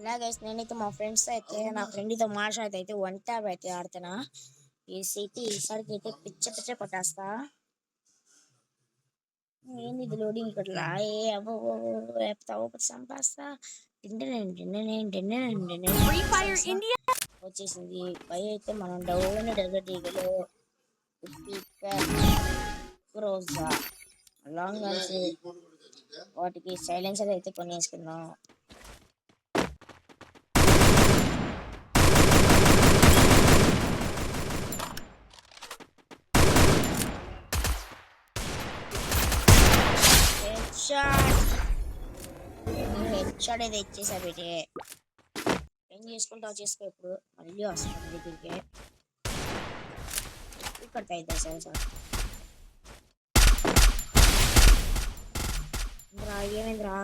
ఇలా గైస్ నేనైతే మా ఫ్రెండ్స్ అయితే నా ఫ్రెండ్తో మాట్లాడితే 1 ట్యాబ్ అయితే ఆడుతున్నా. ఈ సిటీ ఈసారికి అయితే పిచ్చ పిచ్చ కొట్టేస్తా. ఏంది ఇది లోడింగ్ ఇక్కడ రాయే అవ్వ ఒకటి చంపేస్తా. వచ్చేసింది పై అయితే మనం డౌన్ డెజర్ట్ ఈగలు రోజా లాంగ్ గన్స్ వాటికి సైలెన్సర్ అయితే కొనేసుకుందాం. హెడ్షాట్ అయితే ఇచ్చేసా పెట్టి ఏం చేసుకుంటావు చేసుకో. ఇప్పుడు మళ్ళీ వస్తాను దగ్గరికి ఇక్కడ అయితే సార్ ఏమైందిరా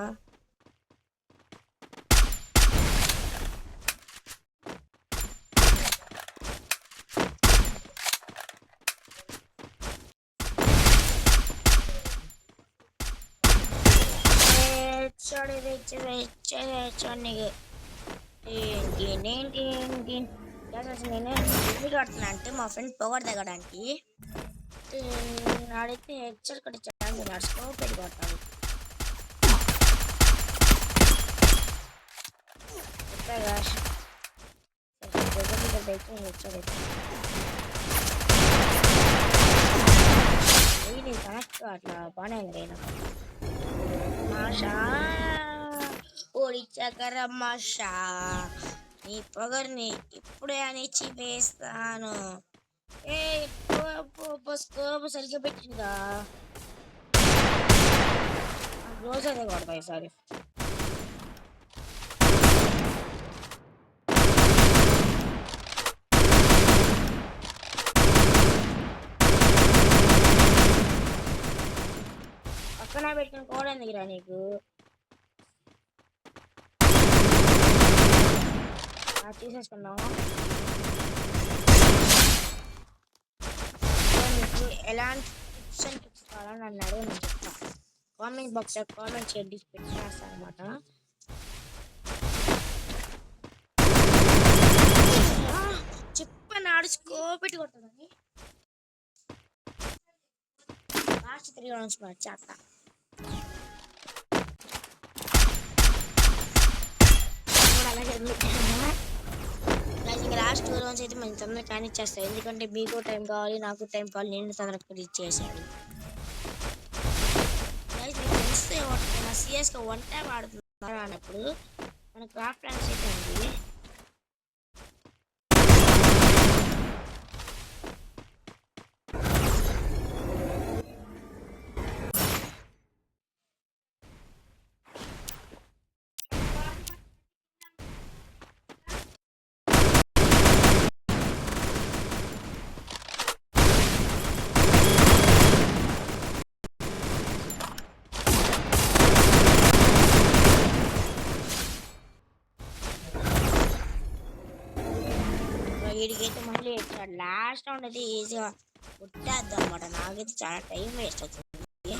కడుతున్నా అంటే మా ఫ్రెండ్ పొగర్ దిగడానికి ఆడైతే హెడ్షాట్ కట్టి ఛాన్స్ స్కోప్ పెట్టి కొడతాడు. కనెక్ట్ అట్లా బాగానే ఉంది. మాషా ఓడిచకరమాషా నీ పొగర్ని ఇప్పుడే అనిచ్చి వేస్తాను. స్కోప్ సరిగ్గా పెట్టిందా రోజు అదే కొడతాయి ఈసారి. పక్కన పెట్టిన కూడా ఎందుకురా నీకు? తీసేసుకున్నాము. మీకు ఎలాంటి టిప్స్ అండ్ టిప్స్ కావాలని అన్నాడు నేను చెప్తాను. కామెంట్ బాక్స్లో కామెంట్ చేయండి, పెట్టేస్తాను అనమాట. చెప్పన్నాడు స్కోప్ పెట్టి కొట్టదని లాస్ట్ 3 రౌండ్స్ చేస్తా. లాస్ట్ 2 రౌండ్స్ అయితే మనం తొందరగా కానిచ్చేస్తాయి. ఎందుకంటే మీకు టైం కావాలి, నాకు టైం కావాలి. నేను తొందరగా ఇచ్చేసాడు. సిఎస్గా 1 ట్యాబ్ ఆడుతున్నారు అన్నప్పుడు మన క్రాఫ్ట్ ప్లాన్స్ అయితే ఉంది. వీడికైతే మళ్ళీ లాస్ట్ రౌండ్ అయితే ఈజీగా కొట్టేద్దాం అనమాట. నాకైతే చాలా టైం వేస్ట్ అవుతుంది.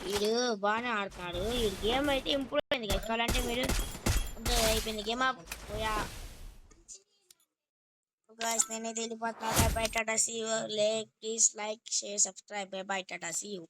వీడు బాగానే ఆడుతున్నాడు. ఈ గేమ్ అయితే ఇంప్రూవ్ అయింది కదా. కావాలంటే మీరు అయిపోయింది గేమ్ పోయా. నేనైతే వెళ్ళిపోతున్నా. బై టాటా see you. Please like share subscribe. Bye టాటా సీ యూ.